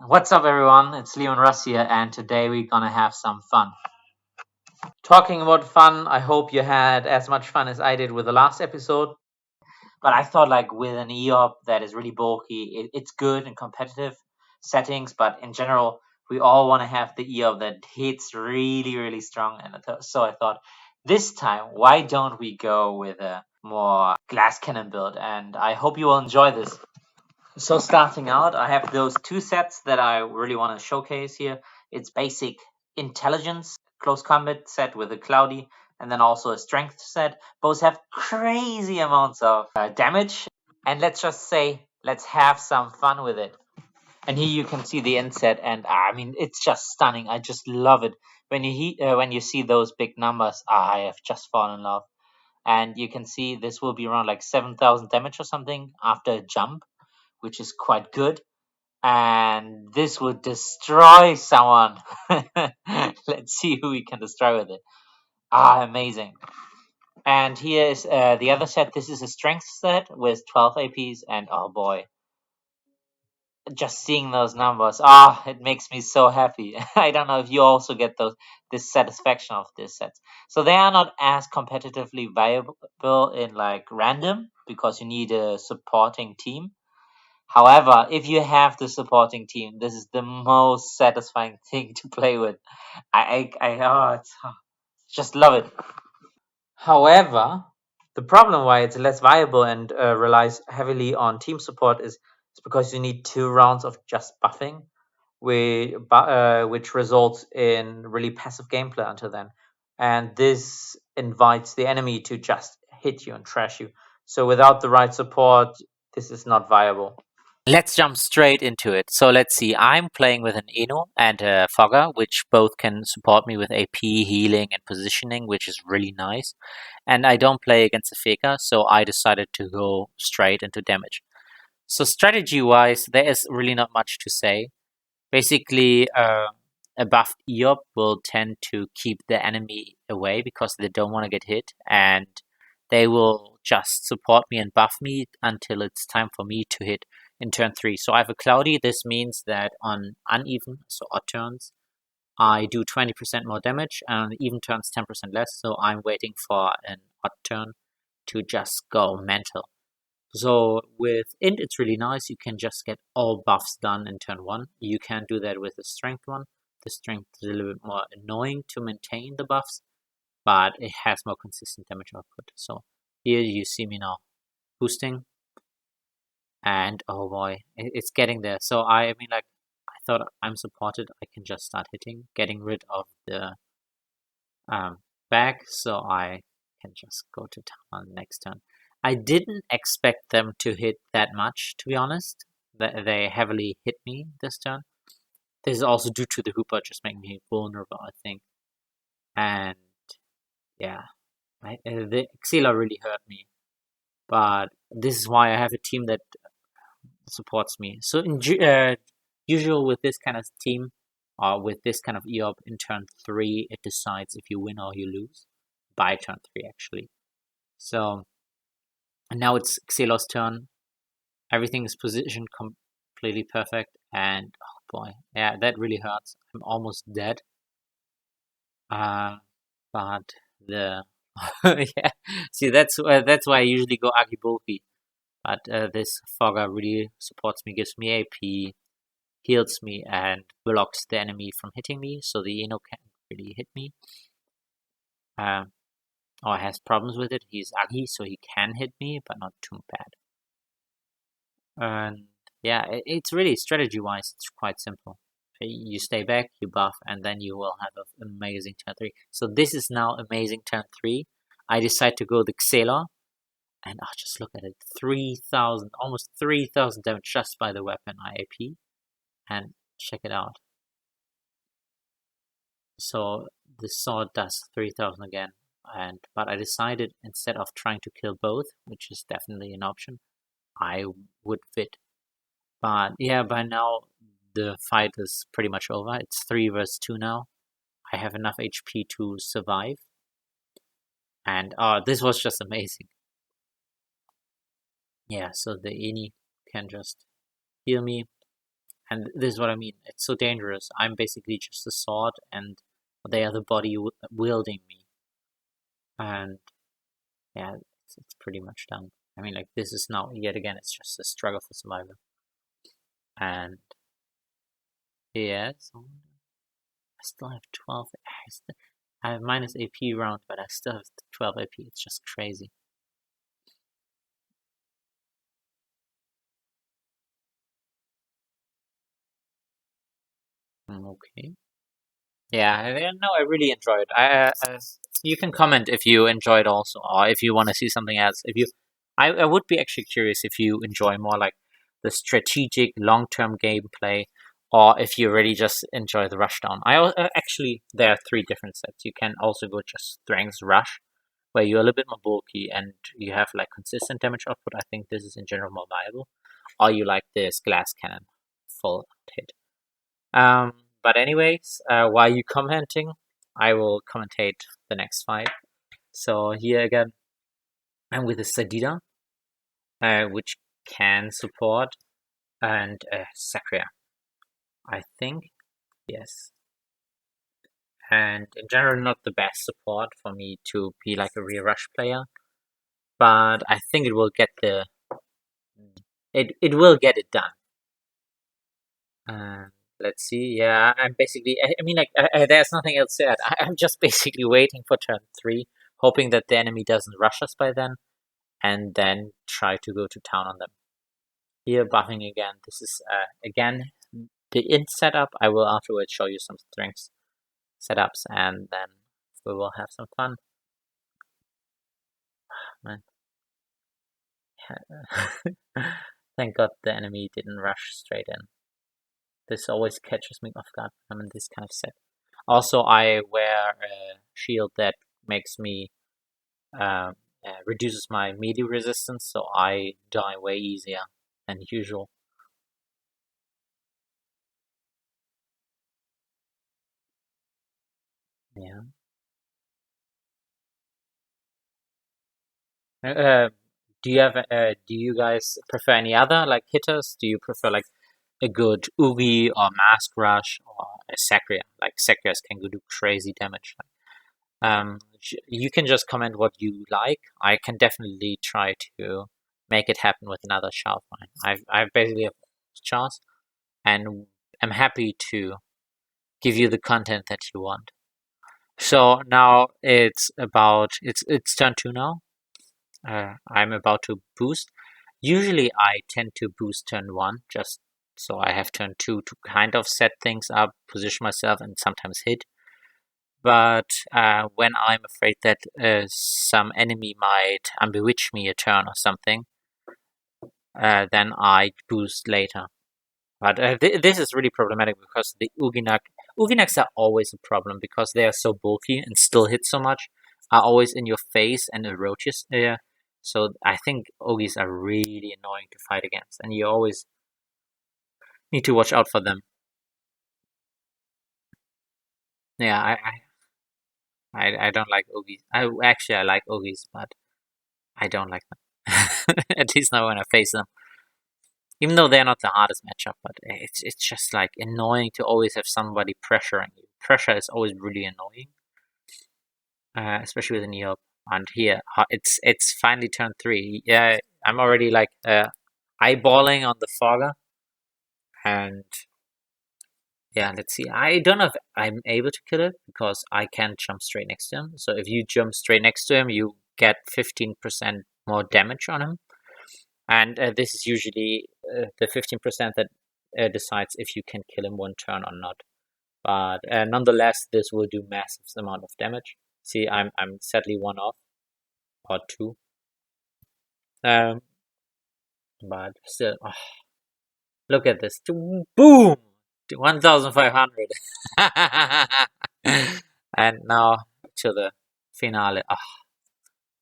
What's up, everyone? It's Leon Russ here, and today we're gonna have some fun. Talking about fun, I hope you had as much fun as I did with the last episode. But I thought, like, with an EOP that is really bulky, it's good in competitive settings, but in general, we all want to have the EOP that hits really, really strong. And so I thought, this time, why don't we go with a more glass cannon build? And I hope you will enjoy this. So starting out, I have those two sets that I really want to showcase here. It's basic intelligence close combat set with a cloudy, and then also a strength set. Both have crazy amounts of damage, and let's just say, let's have some fun with it. And here you can see the end set, and I mean, it's just stunning. I just love it. When you see those big numbers, I have just fallen in love. And you can see this will be around like 7,000 damage or something after a jump, which is quite good. And this would destroy someone. Let's see who we can destroy with it. Amazing. And here is the other set. This is a strength set with 12 APs, and oh boy, just seeing those numbers, it makes me so happy. I don't know if you also get this satisfaction of this set. So they are not as competitively viable in like random, because you need a supporting team. However, if you have the supporting team, this is the most satisfying thing to play with. Just love it. However, the problem why it's less viable and relies heavily on team support is because you need 2 rounds of just buffing, which results in really passive gameplay until then. And this invites the enemy to just hit you and trash you. So without the right support, this is not viable. Let's jump straight into it. So let's see, I'm playing with an Eno and a Fogger, which both can support me with AP, healing, and positioning, which is really nice. And I don't play against a Faker, so I decided to go straight into damage. So strategy-wise, there is really not much to say. Basically, a buffed Ioп will tend to keep the enemy away because they don't want to get hit, and they will just support me and buff me until it's time for me to hit in turn 3. So I have a cloudy. This means that on uneven, so odd turns, I do 20% more damage, and on even turns 10% less. So I'm waiting for an odd turn to just go mental. So with int, it's really nice. You can just get all buffs done in turn 1. You can do that with the strength one. The strength is a little bit more annoying to maintain the buffs, but it has more consistent damage output. So here you see me now boosting, and oh boy, it's getting there. So I mean, like, I thought I'm supported. I can just start hitting, getting rid of the bag, so I can just go to town next turn. I didn't expect them to hit that much, to be honest. They heavily hit me this turn. This is also due to the Hooper just making me vulnerable, I think. And yeah, the Xela really hurt me. But this is why I have a team that supports me. So in usual with this kind of team, or with this kind of Iopp, in turn 3, it decides if you win or you lose. By turn 3, actually. So and now it's Xelos' turn. Everything is positioned completely perfect, and oh boy, yeah, that really hurts. I'm almost dead. But the yeah, see, that's why I usually go Agibulki. But this Fogger really supports me, gives me AP, heals me, and blocks the enemy from hitting me, so the Eno can't really hit me. Or has problems with it. He's Agi, so he can hit me, but not too bad. And yeah, it's really strategy-wise, it's quite simple. You stay back, you buff, and then you will have an amazing turn 3. So this is now amazing turn 3. I decide to go the Xela, and just look at it, 3,000, almost 3,000 damage just by the weapon IAP, and check it out. So the sword does 3,000 again, but I decided, instead of trying to kill both, which is definitely an option, I would fit. But yeah, by now the fight is pretty much over. It's 3 versus 2 now. I have enough HP to survive. And this was just amazing. Yeah, so the Ini can just heal me. And this is what I mean. It's so dangerous. I'm basically just a sword, and they are the body wielding me. And yeah, it's pretty much done. I mean, like, this is now, yet again, it's just a struggle for survival. And yeah, so I still have 12. I have minus AP round, but I still have 12 AP. It's just crazy. Okay. Yeah, no, I really enjoyed. You can comment if you enjoyed also, or if you want to see something else. If you, I would be actually curious if you enjoy more like the strategic long-term gameplay, or if you really just enjoy the rushdown. Actually, there are three different sets. You can also go just strength rush, where you're a little bit more bulky and you have like consistent damage output. I think this is in general more viable. Or you like this glass cannon, full hit. Um, but anyways, while you commenting, I will commentate the next fight. So here again, I'm with a Sadida, which can support, and Sakria, I think, yes. And in general, not the best support for me to be like a real rush player, but I think it will get it will get it done. Let's see. Yeah, I'm basically. I mean, like, there's nothing else to add. I'm just basically waiting for turn 3, hoping that the enemy doesn't rush us by then, and then try to go to town on them. Here, buffing again. This is again the int setup. I will afterwards show you some strengths setups, and then we will have some fun. Man. Thank God the enemy didn't rush straight in. This always catches me off guard when I'm in this kind of set. Also, I wear a shield that makes me reduces my melee resistance, so I die way easier than usual. Yeah. Do you have? Do you guys prefer any other like hitters? Do you prefer like a good Oogie or Mask Rush or a Sakria? Like Sakrias can go do crazy damage. You can just comment what you like. I can definitely try to make it happen with another shout of mine. I've basically a chance, and I'm happy to give you the content that you want. So now it's turn 2 now. I'm about to boost. Usually I tend to boost turn 1 just so I have turn 2 to kind of set things up, position myself, and sometimes hit. But when I'm afraid that some enemy might unbewitch me a turn or something, then I boost later. But this is really problematic because the Uginaks are always a problem because they are so bulky and still hit so much, are always in your face and erode you. So I think Ogis are really annoying to fight against, and you always need to watch out for them. Yeah, I don't like Ogis. I like Ogis, but I don't like them. At least not when I face them. Even though they're not the hardest matchup, but it's just like annoying to always have somebody pressuring you. Pressure is always really annoying, especially with an IOP. And here, it's finally turn 3. Yeah, I'm already like eyeballing on the Fogger, and yeah, let's see. I don't know if I'm able to kill it because I can't jump straight next to him. So if you jump straight next to him, you get 15% more damage on him. And this is usually the 15% that decides if you can kill him one turn or not. But nonetheless, this will do massive amount of damage. See, I'm sadly 1 off or 2. But still, oh, look at this! Boom, 1,500, and now to the finale. Oh,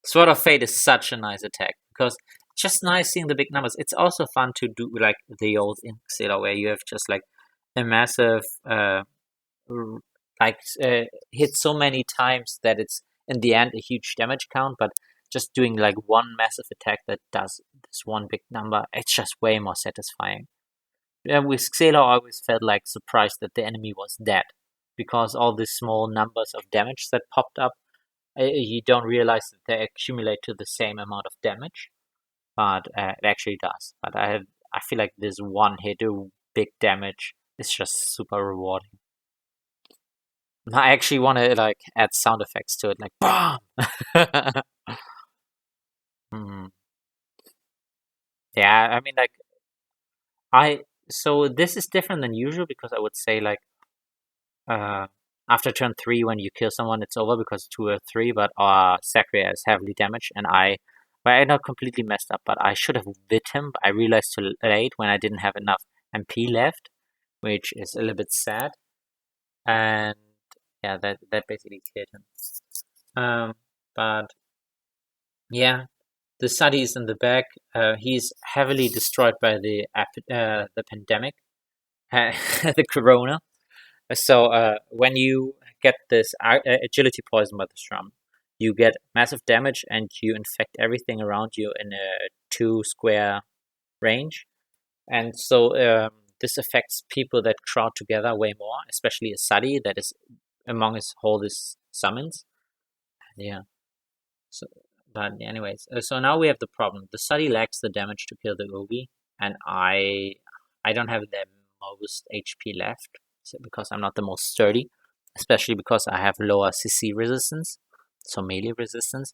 Sword of Fate is such a nice attack because it's just nice seeing the big numbers. It's also fun to do like the old Inxila where you have just like a massive like hit so many times that it's in the end a huge damage count, but just doing like one massive attack that does this one big number, it's just way more satisfying. with Xela, I always felt like surprised that the enemy was dead because all these small numbers of damage that popped up, you don't realize that they accumulate to the same amount of damage, but it actually does. But I feel like this one hit, big damage, is just super rewarding. I actually want to like add sound effects to it, like BAM! Hmm. Yeah, I mean, like I so this is different than usual because I would say like uh after turn 3 when you kill someone it's over because 2 or 3, but Sakria is heavily damaged and I not completely messed up, but I should have bit him. But I realized too late when I didn't have enough MP left, which is a little bit sad. And yeah, that basically killed him. But yeah, the Sadi is in the back. He's heavily destroyed by the pandemic, the corona. So when you get this agility poison by the Shrum, you get massive damage and you infect everything around you in a 2 square range. And so this affects people that crowd together way more, especially a Sadi that is among his whole his summons. Yeah. So, but anyways, so now we have the problem. The Sadi lacks the damage to kill the Oogie, and I don't have the most HP left because I'm not the most sturdy, especially because I have lower CC resistance, so melee resistance.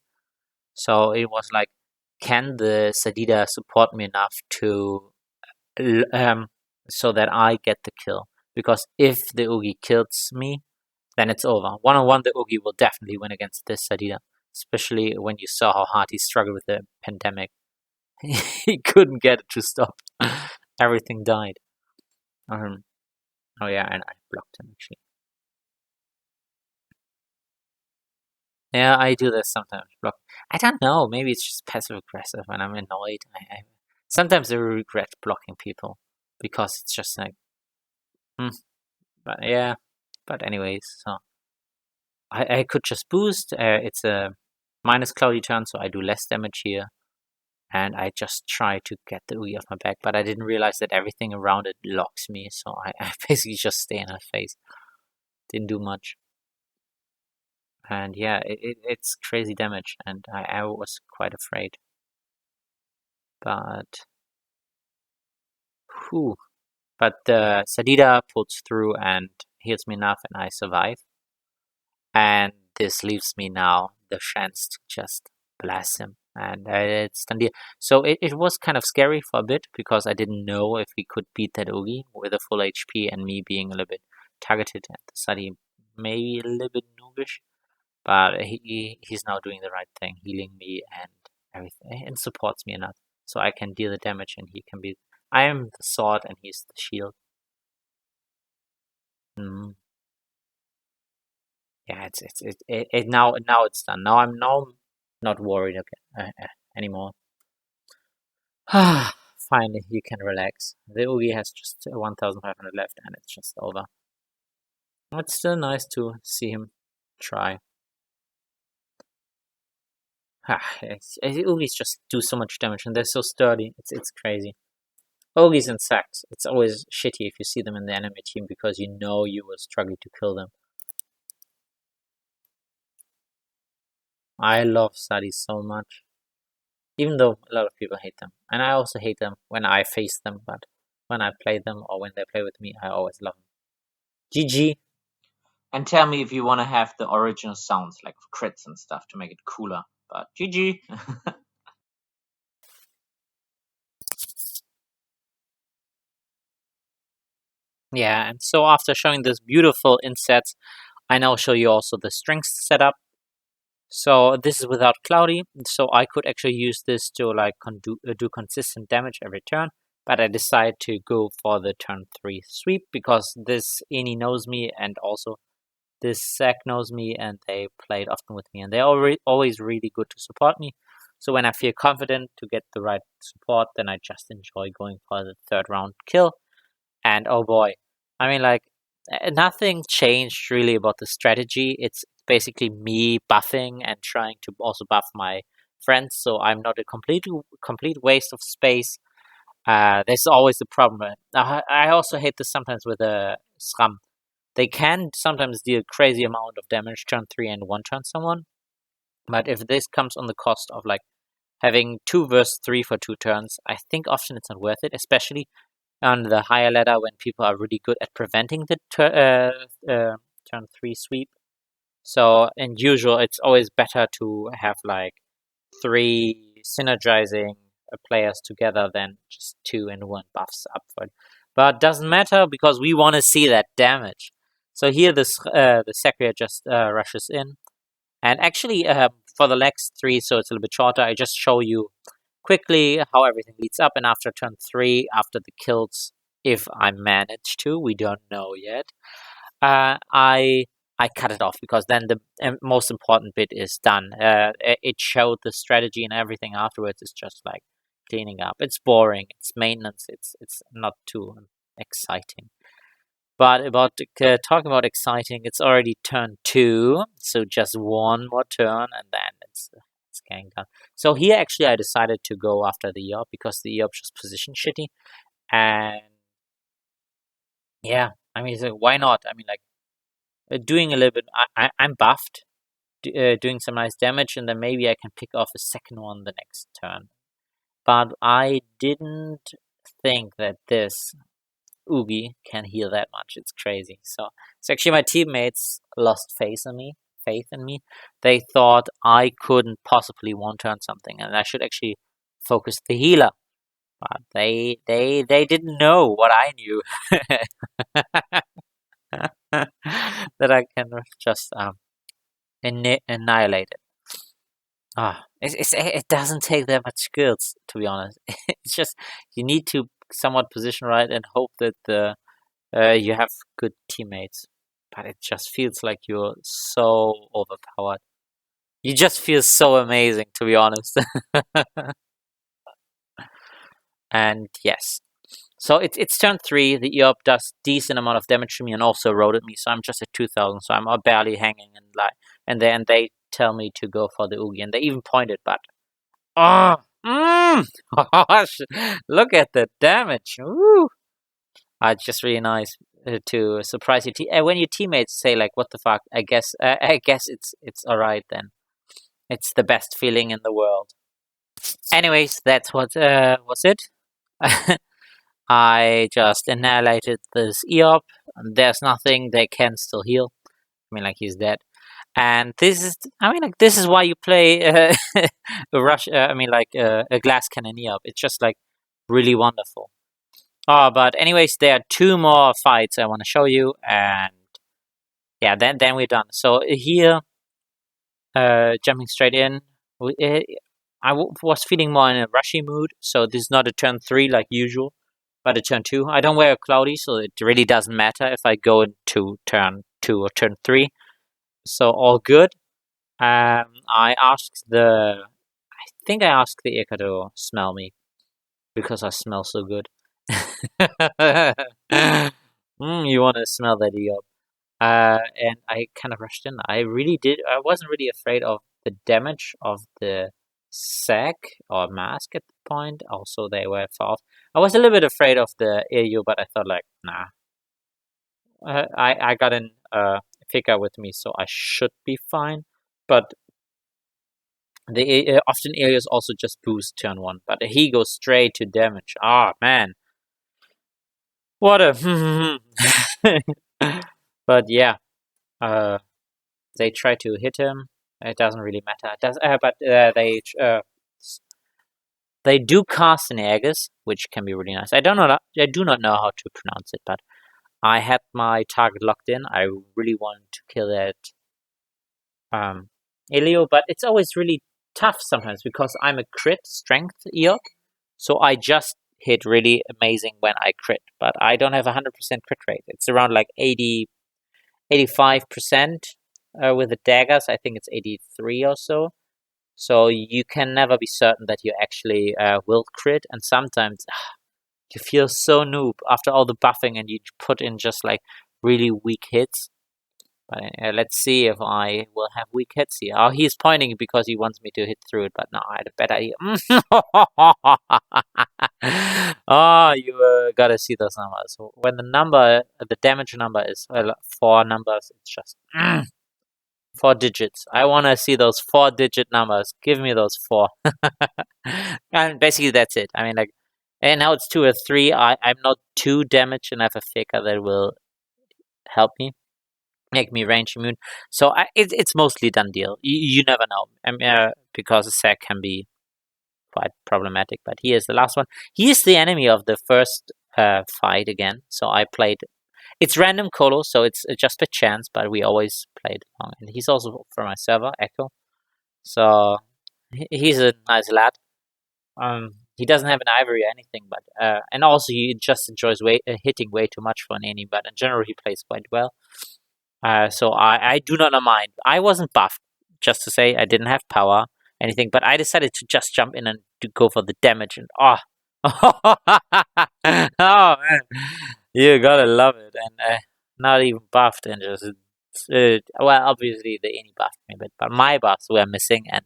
So it was like, can the Sadida support me enough to so that I get the kill? Because if the Oogie kills me, then it's over. One-on-one, the Oogie will definitely win against this Sadida, especially when you saw how hard he struggled with the pandemic. He couldn't get it to stop. Everything died. Um, oh yeah, and I blocked him actually. Yeah, I do this sometimes. Block. I don't know. Maybe it's just passive aggressive when I'm annoyed. Sometimes I regret blocking people because it's just like, hmm. But yeah. But anyways, so I could just boost. It's a minus cloudy turn, so I do less damage here. And I just try to get the Oogie off my back, but I didn't realize that everything around it locks me, so I basically just stay in her face. Didn't do much. And yeah, it's crazy damage, and I was quite afraid. But, whew. But the Sadida pulls through and heals me enough, and I survive. And this leaves me now the chance to just blast him. And it's done deal. So it was kind of scary for a bit because I didn't know if we could beat that Oogie with a full HP and me being a little bit targeted and the Sadi maybe a little bit noobish. But he's now doing the right thing, healing me and everything, and supports me enough so I can deal the damage and he can be. I am the sword and he's the shield. Mm. Yeah, it now it's done. Now I'm not worried anymore. Finally, you can relax. The Oogie has just 1,500 left, and it's just over. It's still nice to see him try. Oogies just do so much damage, and they're so sturdy. It's crazy. Oogies and Sacks, it's always shitty if you see them in the enemy team because you know you will struggle to kill them. I love Sadi so much. Even though a lot of people hate them. And I also hate them when I face them, but when I play them or when they play with me, I always love them. GG. And tell me if you want to have the original sounds, like crits and stuff, to make it cooler. But GG. Yeah, and so after showing this beautiful insets, I now show you also the strength setup. So this is without Cloudy, so I could actually use this to like do consistent damage every turn, but I decide to go for the turn 3 sweep because this Ini knows me and also this Sack knows me and they played often with me and they're always really good to support me. So when I feel confident to get the right support, then I just enjoy going for the 3rd round kill. And oh boy, I mean, like, nothing changed really about the strategy. It's basically me buffing and trying to also buff my friends, so I'm not a complete waste of space. There's always the problem. I also hate this sometimes with a Sram. They can sometimes deal crazy amount of damage turn 3 and one turn someone. But if this comes on the cost of like having 2 versus 3 for 2 turns, I think often it's not worth it, especially on the higher ladder when people are really good at preventing the turn 3 sweep. So in usual, it's always better to have like 3 synergizing players together than just 2 and 1 buffs up for it. But doesn't matter because we want to see that damage. So here the Secria just rushes in. And actually, for the next 3, so it's a little bit shorter, I just show you quickly how everything leads up. And after turn 3, after the kills, if I manage to, we don't know yet, I cut it off because then the most important bit is done. It showed the strategy and everything afterwards is just like cleaning up. It's boring. It's maintenance. It's not too exciting. But about talking about exciting, it's already turn 2, so just one more turn and then it's getting done. So here actually I decided to go after the Iops because the Iops just position shitty, and yeah, I mean, so why not? I mean, like doing a little bit. I'm buffed, doing some nice damage, and then maybe I can pick off a second one the next turn. But I didn't think that this Oogie can heal that much. It's crazy. So it's actually my teammates lost faith in me. They thought I couldn't possibly one turn something, and I should actually focus the healer. But they didn't know what I knew. That I can just annihilate it. It doesn't take that much skills, to be honest. It's just you need to somewhat position right and hope that you have good teammates. But it just feels like you're so overpowered. You just feel so amazing, to be honest. And yes, so it's turn 3. The Iops does decent amount of damage to me and also eroded me. So I'm just at 2,000. So I'm barely hanging and like, and then they tell me to go for the Oogie, and they even pointed, but gosh, look at the damage. Woo. It's just really nice to surprise when your teammates say like, "What the fuck?" I guess it's all right then. It's the best feeling in the world. Anyways, that's what was it. I just annihilated this Iops. There's nothing they can still heal. I mean, like he's dead. And this is, I mean, like this is why you play a rush. I mean, like a glass cannon Iops. It's just like really wonderful. Oh, but anyways, there are 2 more fights I want to show you, and yeah, then we're done. So here, jumping straight in, was feeling more in a rushy mood. So this is not a turn 3 like usual, but a turn 2. I don't wear a cloudy, so it really doesn't matter if I go into turn 2 or turn 3. So all good. I think I asked the Eka to smell me because I smell so good. You want to smell that Iops? And I kind of rushed in. I really did. I wasn't really afraid of the damage of the sack or mask at the point. Also, they were far off. I was a little bit afraid of the AU, but I thought like, nah. I got an figure with me, so I should be fine. But the often areas also just boost turn 1, but he goes straight to damage. Ah, man, what a. But yeah, they try to hit him. It doesn't really matter. It does, but they do cast an Aegis, which can be really nice. I do not know how to pronounce it, but I had my target locked in. I really wanted to kill that Elio, but it's always really tough sometimes because I'm a crit strength Iops, so I just hit really amazing when I crit, but I don't have 100% crit rate. It's around like 85% with the daggers. I think it's 83 or so. So you can never be certain that you actually will crit, and sometimes you feel so noob after all the buffing and you put in just like really weak hits. But let's see if I will have weak hits here. Oh, he's pointing because he wants me to hit through it, but no, I had a bad idea. Oh, you gotta see those numbers. When the damage number is 4 numbers, it's just 4 digits. I want to see those 4 digit numbers. Give me those four. And basically, that's it. I mean, like, and now it's 2 or 3. I'm not too damaged, and I have a faker that will help me, make me range immune. So it's mostly done deal. You never know. I mean, because a sack can be quite problematic. But he is the last one. He is the enemy of the first fight again. So I played. It's random colo, so it's just a chance. But we always played along. And he's also from my server, Echo. So he's a nice lad. He doesn't have an ivory or anything, but and also he just enjoys hitting way too much for an any. But in general, he plays quite well. So I do not mind. I wasn't buffed, just to say I didn't have power, anything, but I decided to just jump in and to go for the damage and oh man, you gotta love it. And not even buffed and just well, obviously the any buffed me, but my buffs were missing, and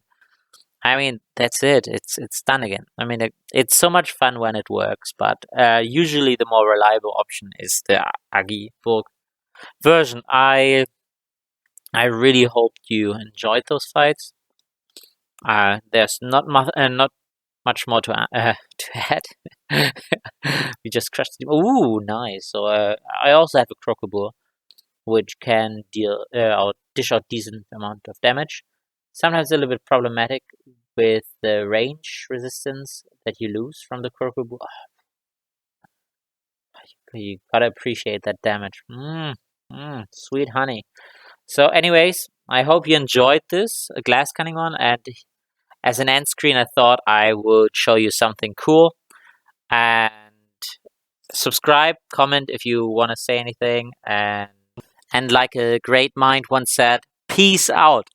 I mean that's it. It's done again. I mean it's so much fun when it works, but usually the more reliable option is the Agi version. I really hope you enjoyed those fights. There's not much more to to add. We just crushed him. Ooh, nice. So I also have a Crocobore, which can deal or dish out decent amount of damage. Sometimes a little bit problematic with the range resistance that you lose from the Crocobore. You gotta appreciate that damage. Sweet honey. So, anyways, I hope you enjoyed this glass cutting one. And as an end screen, I thought I would show you something cool. And subscribe, comment if you want to say anything. And like a great mind once said, peace out.